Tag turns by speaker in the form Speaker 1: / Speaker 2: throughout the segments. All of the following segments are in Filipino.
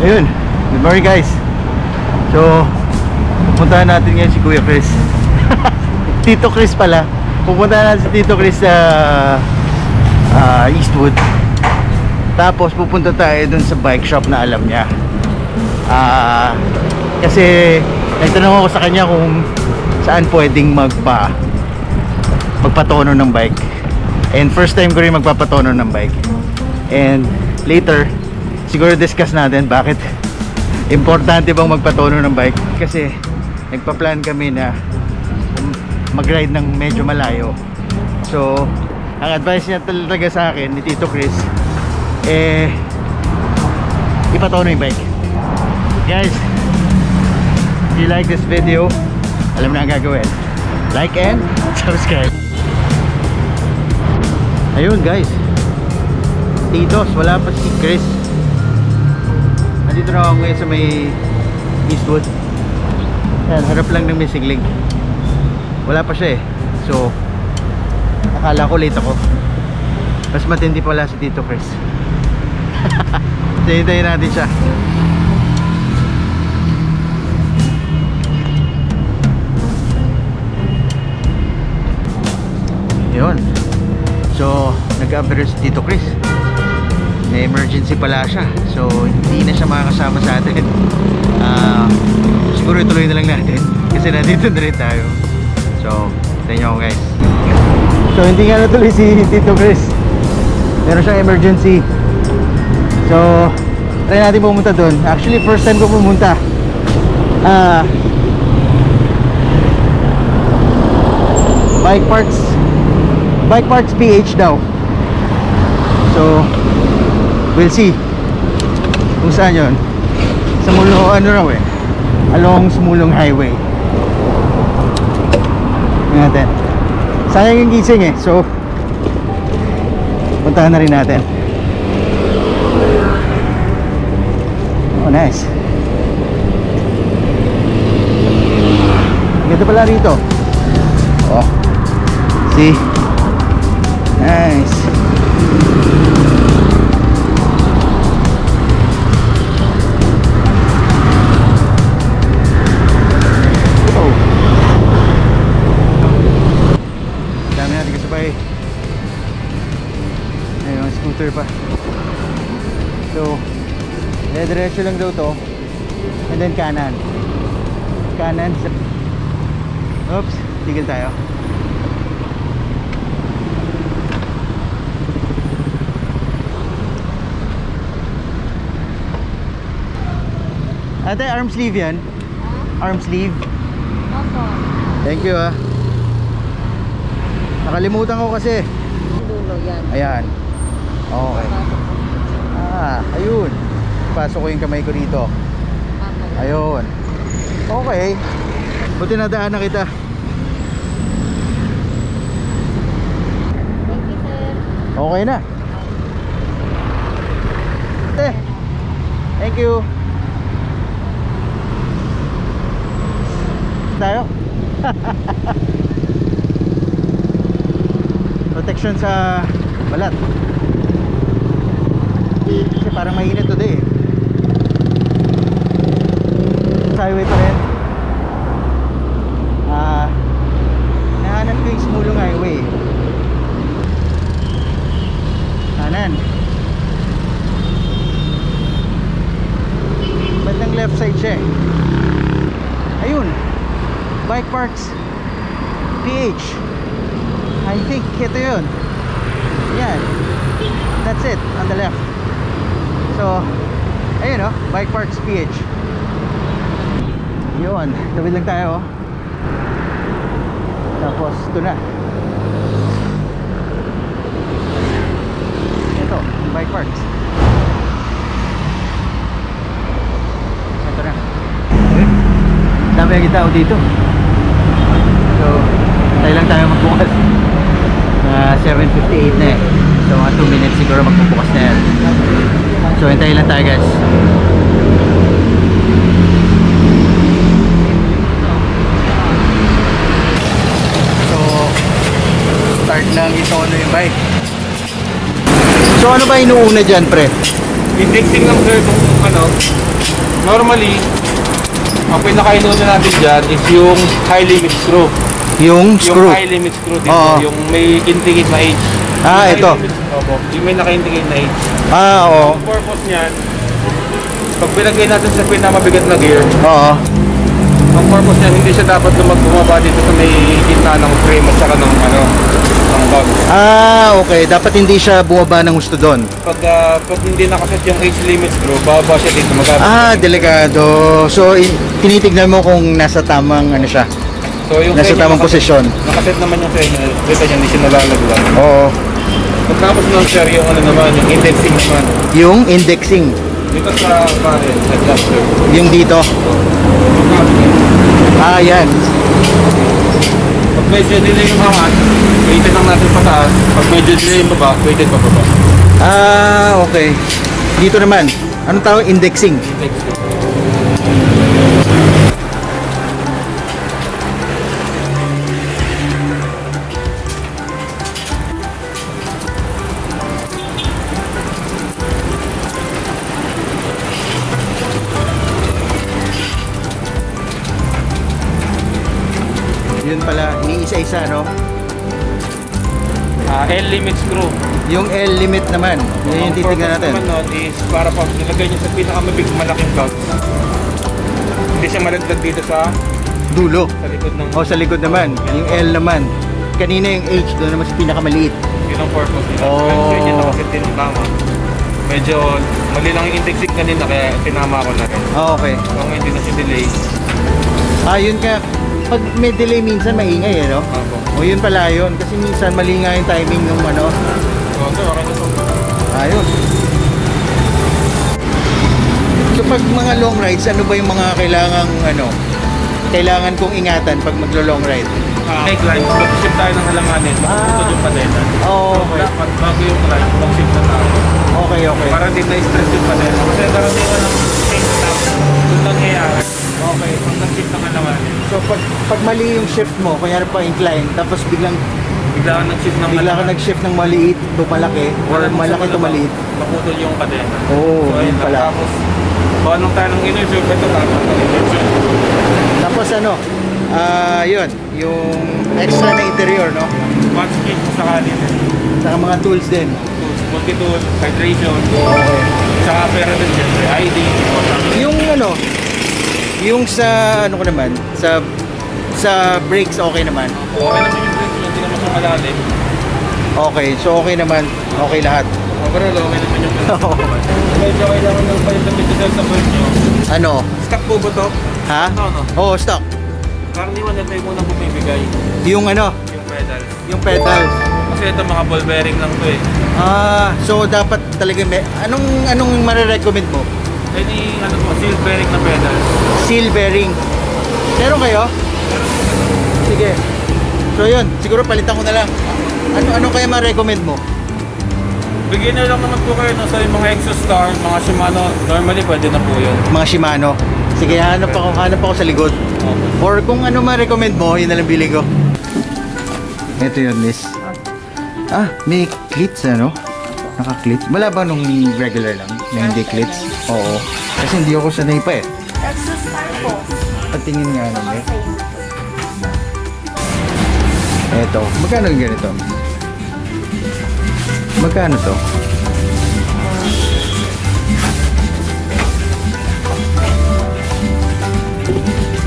Speaker 1: Ayun, good morning guys. So, pupuntahan natin ngayon si Kuya Chris. Tito Chris pala. Pupuntahan natin si Tito Chris sa Eastwood. Tapos pupunta tayo dun sa bike shop na alam niya. Kasi nagtanong ako sa kanya kung saan pwedeng magpatono ng bike. And first time ko rin magpapatono ng bike. And later siguro discuss natin bakit importante bang magpatono ng bike. Kasi nagpa-plan kami na mag-ride ng medyo malayo. So ang advice niya talaga sa akin ni Tito Chris, ipatono yung bike. Guys, if you like this video, alam na ang gagawin. Like and subscribe. Ayun guys, Titos, wala pa si Chris. Nandito na ako ngayon sa may Eastwood. Ayan, harap lang ng missing link. Wala pa siya eh. So akala ko late ako. Mas matindi pala si Tito Chris. Hintayin natin siya. Yun. So nag-appear si Tito Chris. May emergency pala siya. So hindi na siya makakasama sa atin. Siguro ituloy na lang natin kasi nandito na rin tayo. So tayo nyo guys. So hindi nga natuloy si Tito Chris. Meron siyang emergency. So try natin pumunta doon. Actually first time ko pumunta. Bike Parts PH daw. So we'll see kung saan yun. Sa Mulong, ano raw eh, along Sumulong Highway. Tingnan natin. Sayang yung gising eh. So puntahan na rin natin. Oh nice. Ganda pala rito. Oh, see, nice. Oh, dami natin kasabay. Ayun, scooter pa. So diretso lang daw to. And then kanan sa... Oops, tigil tayo. Ate, arm sleeve yan? Arm sleeve?
Speaker 2: Opo.
Speaker 1: Thank you ah. Nakalimutan ko kasi.
Speaker 2: Dulo yan.
Speaker 1: Ayan. Okay. Ayun. Pasok ko yung kamay ko dito. Ayun. Okay. Buti nadaan na kita.
Speaker 2: Thank you, sir.
Speaker 1: Okay na. Thank you. Tayo. Protection sa balat. Kasi parang mainit today. Highway pa rin. Nahanap ko yung Sumulong Highway. Kanan. Bandang left side siya eh. Ayun, Bike Parts PH. I think ito yun. Yan. That's it, on the left. So ayun o, Bike Parts PH. Yun, tawid lang tayo. Tapos ito na. Ito, Bike Parts. Ito na. Dami ang tao dito. So tayo lang tayo magbukas. 7:58 na eh. So mga 2 minutes siguro magbubukas na yan. So hintayin lang tayo guys. Start lang itono yung bike. So ano ba inuuna dyan pre?
Speaker 3: Indexing lang sir kung ano, Normally, ang pinaka-inuuna natin dyan is yung high limit screw.
Speaker 1: Yung screw.
Speaker 3: Yung high limit screw dito,
Speaker 1: Oo.
Speaker 3: yung may indicate na age.
Speaker 1: Ah,
Speaker 3: Yung high
Speaker 1: ito.
Speaker 3: limit- Opo, yung may naka-indicate na age.
Speaker 1: Oo.
Speaker 3: Ang purpose niyan, pag pinagay natin sa pinamabigat na gear,
Speaker 1: Oo.
Speaker 3: ang purpose niyan, hindi siya dapat bumaba dito sa may gitna ng frame at saka ng ng bag.
Speaker 1: Okay. Dapat hindi siya bumaba ng gusto doon.
Speaker 3: Pag hindi nakaset yung age limit screw, bababa siya dito.
Speaker 1: Delikado. So, tinitignan mo kung nasa tamang ano siya.
Speaker 3: So, yung
Speaker 1: Nasa
Speaker 3: sa inyo,
Speaker 1: tamang posisyon.
Speaker 3: Nakaset naman yung sa inyo. Dito niya, hindi siya nalalaglag.
Speaker 1: Oo.
Speaker 3: Pagkapos nun, sir, yung ano naman, yung indexing naman.
Speaker 1: Yung indexing.
Speaker 3: Dito sa barrel, adjuster.
Speaker 1: Yung dito. Yan.
Speaker 3: Pag medyo delay yung angat, weighted lang natin pataas. Pag medyo delay yung baba, weighted pa baba.
Speaker 1: Okay. Dito naman. Anong tawag? Indexing.
Speaker 3: Indexing.
Speaker 1: Yun pala, iniisa-isa, no?
Speaker 3: L limit screw.
Speaker 1: Yung L limit naman, yun yung titignan natin.
Speaker 3: Ang purpose naman nun is para pag nilagay niyo sa malaking plug, hindi siya malaglag dito sa
Speaker 1: Dulo.
Speaker 3: likod ng...
Speaker 1: O, sa likod naman. Yung L naman. Kanina yung H, doon naman sa pinakamaliit.
Speaker 3: Yun ang purpose nila.
Speaker 1: Oh.
Speaker 3: So, yun yung nakasit din tama. Medyo mali lang yung indexing kanina kaya tinama ko na rin.
Speaker 1: Okay.
Speaker 3: Kung hindi na siya delay.
Speaker 1: Yun ka. Pag may delay minsan maingay, no?
Speaker 3: Ako.
Speaker 1: O, yun pala yun. Kasi minsan mali nga yung timing ng ano.
Speaker 3: So, okay na po.
Speaker 1: Ayos. So, pag mga long rides, ano ba yung mga kailangan kong ingatan pag maglo-long ride?
Speaker 3: May climb, mag-ship tayo ng halanganin. Makaputod yung padena.
Speaker 1: Okay.
Speaker 3: Dapat bago yung climb, mag-ship na tayo.
Speaker 1: Okay.
Speaker 3: Para din na-stress yung padena. Kasi karamihan ng change stop, kung nangyayari.
Speaker 1: Okay.
Speaker 3: Kung nag-ship ng halanganin.
Speaker 1: So, pag mali yung shift mo, kunyari pa incline, tapos bigla
Speaker 3: Bigla ka nag-shift ng
Speaker 1: ka nag-shift ng maliit to malaki, or malaki to maliit.
Speaker 3: Maputol yung padena.
Speaker 1: Oo,
Speaker 3: So,
Speaker 1: yun
Speaker 3: ayun
Speaker 1: pala.
Speaker 3: Tapos, kung anong tayo ng inertia, ito tama ng inertia.
Speaker 1: Tapos yun, yung extra na interior, no?
Speaker 3: Watch kit sa kanin.
Speaker 1: Saka mga tools din.
Speaker 3: Multi-tool, hydration,
Speaker 1: Okay.
Speaker 3: saka pera din syempre, ID.
Speaker 1: Yung sa ko naman, sa brakes okay naman.
Speaker 3: Okay naman yung brakes, hindi naman siya malalim.
Speaker 1: Okay, so okay naman. Okay lahat.
Speaker 3: Overall, okay naman yung brakes. Medyo kailangan ng palit-lapit sa delta bird nyo.
Speaker 1: Ano?
Speaker 3: Stock po ba to?
Speaker 1: Ha?
Speaker 3: No.
Speaker 1: Oo, stock.
Speaker 3: Karaniwan na tayo muna bumibigay.
Speaker 1: Yung
Speaker 3: Yung pedal.
Speaker 1: yung pedals.
Speaker 3: Kasi ito mga ball bearing lang to eh.
Speaker 1: So dapat talaga anong mare-recommend mo?
Speaker 3: Any seal bearing na pedal.
Speaker 1: Seal bearing. Meron kayo? Sige. So yun, siguro palitan ko na lang. Ano kaya ma-recommend mo?
Speaker 3: Beginner lang naman po kayo sa mga Exostar, mga Shimano, normally pwede na po yun.
Speaker 1: Mga Shimano. Sige, hanap ako sa likod.
Speaker 3: Okay.
Speaker 1: Or kung ano ma-recommend mo, yun na lang bili ko. Ito yun, miss. May clips, ano? Naka-clips. Wala ba nung regular lang? Na hindi clips? Oo. Kasi hindi ako sanay pa eh.
Speaker 2: That's the star po.
Speaker 1: Patingin nga naman eh. Eto. Magkano yung ganito? Magkano to?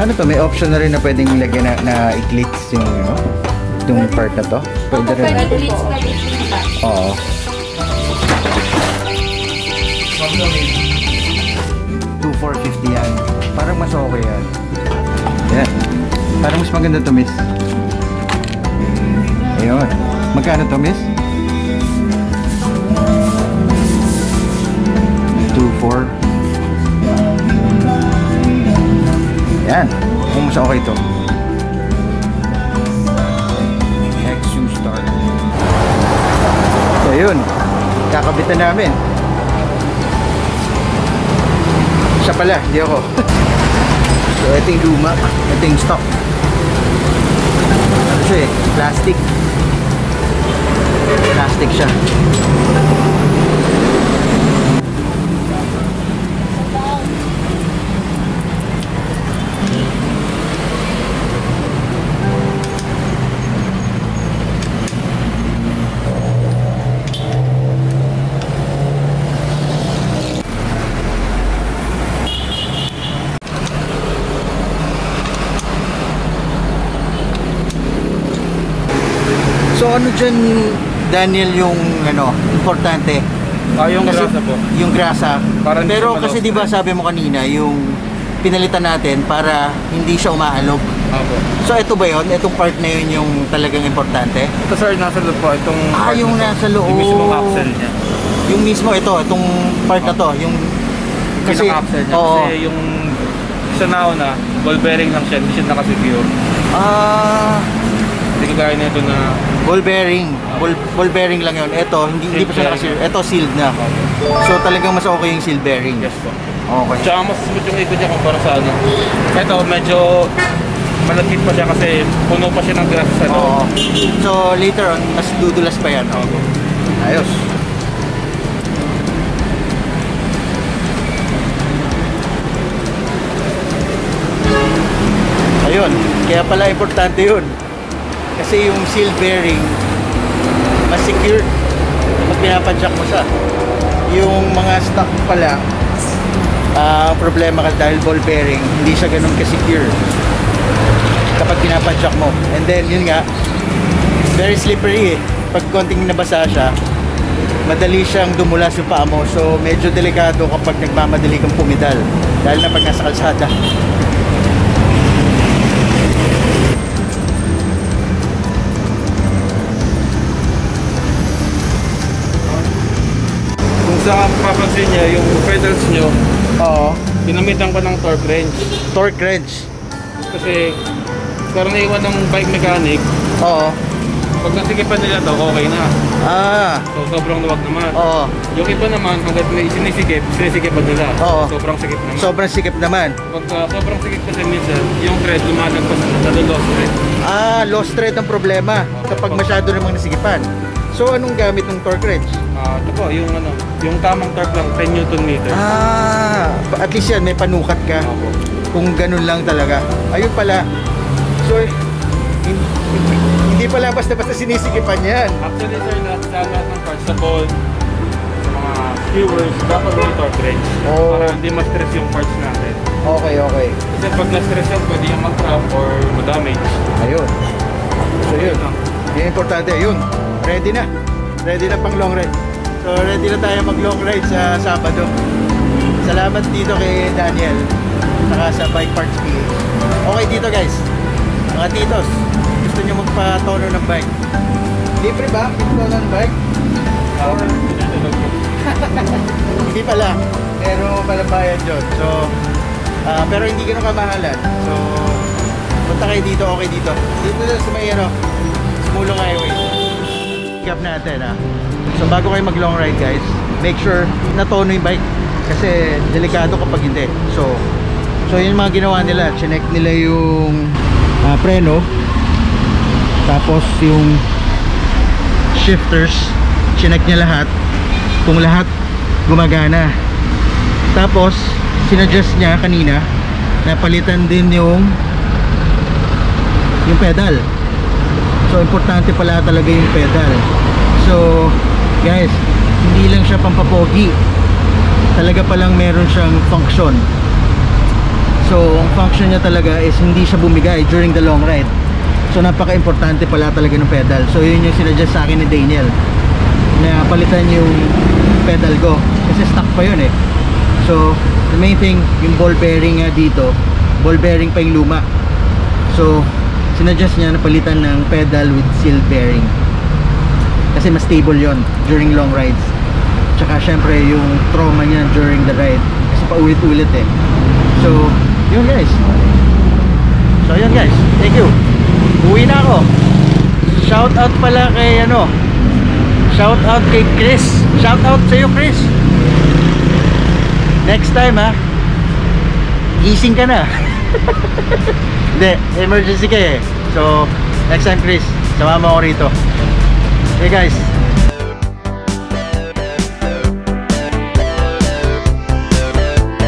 Speaker 1: Ano to? May option na rin na pwedeng lagyan na i-clips yung yung part na to? Pwede rin.
Speaker 2: Pwede please, pwede please.
Speaker 1: Oo. $2,450 yan. Parang mas okay yan. Yan. Parang mas maganda to, miss. Ayun. Magkano to, miss? 2,400. Yan. Kung mas okay to. XU Star. So, yun. Kakabitan namin. Siya pala, hindi ako. So, ito yung luma. Ito yung stock. Ano siya eh? Plastic. Plastic siya. ano dyan, Daniel, yung ano, importante?
Speaker 3: Yung
Speaker 1: Kasi
Speaker 3: grasa po.
Speaker 1: yung grasa.
Speaker 3: Para hindi
Speaker 1: Pero
Speaker 3: siya
Speaker 1: kasi di ba sabi mo kanina, yung pinalitan natin para hindi siya umaalog.
Speaker 3: Opo.
Speaker 1: So ito ba yun? Itong part na yun yung talagang importante?
Speaker 3: Ito sir, nasa loob po. Itong part
Speaker 1: Yung
Speaker 3: na to.
Speaker 1: nasa loob.
Speaker 3: Yung mismong axle niya.
Speaker 1: Yung mismo itong part na to, yung kasi
Speaker 3: Pinaka-axle niya.
Speaker 1: oo.
Speaker 3: Kasi yung sa nauna, ball bearing lang siya. Hindi siya nakasecure. Hindi kagaya na ito na
Speaker 1: Ball bearing. Ball bearing lang yun. Ito, hindi pa siya
Speaker 3: Sealed
Speaker 1: nakaseal. Ito sealed na. So talagang mas okay yung seal bearing.
Speaker 3: yes po.
Speaker 1: Okay.
Speaker 3: Tsaka mas smooth yung ikot niya kumpara sa ano. Ito, medyo malagkit pa siya kasi puno pa siya ng grasa sa loob.
Speaker 1: Oo. So later on, mas dudulas pa yan.
Speaker 3: Opo.
Speaker 1: Ayos. Ayun, kaya pala importante yun. Kasi yung seal bearing, mas secure pag pinapadjak mo siya. Yung mga stock pala, problema ka dahil ball bearing, hindi siya ganun ka-secure kapag pinapadjak mo. And then, yun nga, very slippery eh. Pag konting nabasa siya, madali siyang dumulas yung paa mo. So, medyo delikado kapag nagmamadali kang pumidal. Dahil na pag nasa kalsada.
Speaker 3: Kung saan papansin niya, yung pedals nyo,
Speaker 1: Oo.
Speaker 3: pinamitan ko ng torque wrench.
Speaker 1: Torque wrench.
Speaker 3: Kasi karaniwan ng bike mechanic,
Speaker 1: Oo.
Speaker 3: pag nasikipan nila daw, okay na. So sobrang luwag naman.
Speaker 1: Oo.
Speaker 3: Yung iba naman, hanggat may sinisikip pa nila.
Speaker 1: Oo.
Speaker 3: Sobrang sikip naman.
Speaker 1: Sobrang sikip naman.
Speaker 3: Pag sobrang sikip kasi minsan, yung thread lumalagpas na lost thread.
Speaker 1: Lost thread ang problema kapag masyado namang nasikipan. So, anong gamit ng torque wrench?
Speaker 3: Ito po, yung tamang torque lang, 10 Newton meter.
Speaker 1: At least yan, may panukat ka.
Speaker 3: Opo.
Speaker 1: Kung ganun lang talaga. Ayun pala. So, hindi pala basta-basta sinisikipan yan.
Speaker 3: Actually sir, lahat ng parts sa ball, sa mga skewers, dapat may torque wrench.
Speaker 1: Oh.
Speaker 3: Para hindi ma-stress yung parts natin.
Speaker 1: Okay, okay.
Speaker 3: Kasi pag na-stress yan, pwede yung mag-cramp or ma-damage.
Speaker 1: Ayun. So, yun. Yung importante, yun. Ready na. Ready na pang long ride. So, ready na tayo mag-long ride sa Sabado. Salamat dito kay Daniel. Saka sa Bike Parts PH. Okay dito guys. Mga titos, gusto nyo magpa-tono ng bike. Libre ba? Tono ng bike? Or hindi pala. Pero malabayan dyan. So, pero hindi ganun kamahalan. So, punta kayo dito, okay dito. Dito na sa may Sumulong Highway. Pick up natin So, bago kayo mag long ride guys, make sure na tono yung bike. Kasi delikado kapag hindi. So yun yung mga ginawa nila. Chinek nila yung preno. Tapos yung shifters, chinek niya lahat. Kung lahat gumagana. Tapos sinadjust niya kanina na palitan din yung pedal. So importante pala talaga yung pedal. So guys, hindi lang siya pampapogi. Talaga palang meron siyang function. So ang function niya talaga is hindi siya bumigay during the long ride. So napaka-importante pala talaga ng pedal. So yun yung sinadjust sa akin ni Daniel, na palitan yung pedal ko kasi stock pa yun eh. So the main thing, yung ball bearing nga dito, ball bearing pa yung luma. So sinadjust niya na palitan ng pedal with seal bearing kasi mas stable yon during long rides. Tsaka syempre yung trauma niya during the ride kasi paulit-ulit eh. So yun guys. So yun guys, thank you. Uwi na ako. Shout out pala kay shout out kay Chris. Shout out sa iyo Chris. Next time gising ka na. Hindi, emergency ka eh. So next time Chris, sama mo ako rito. Okay guys,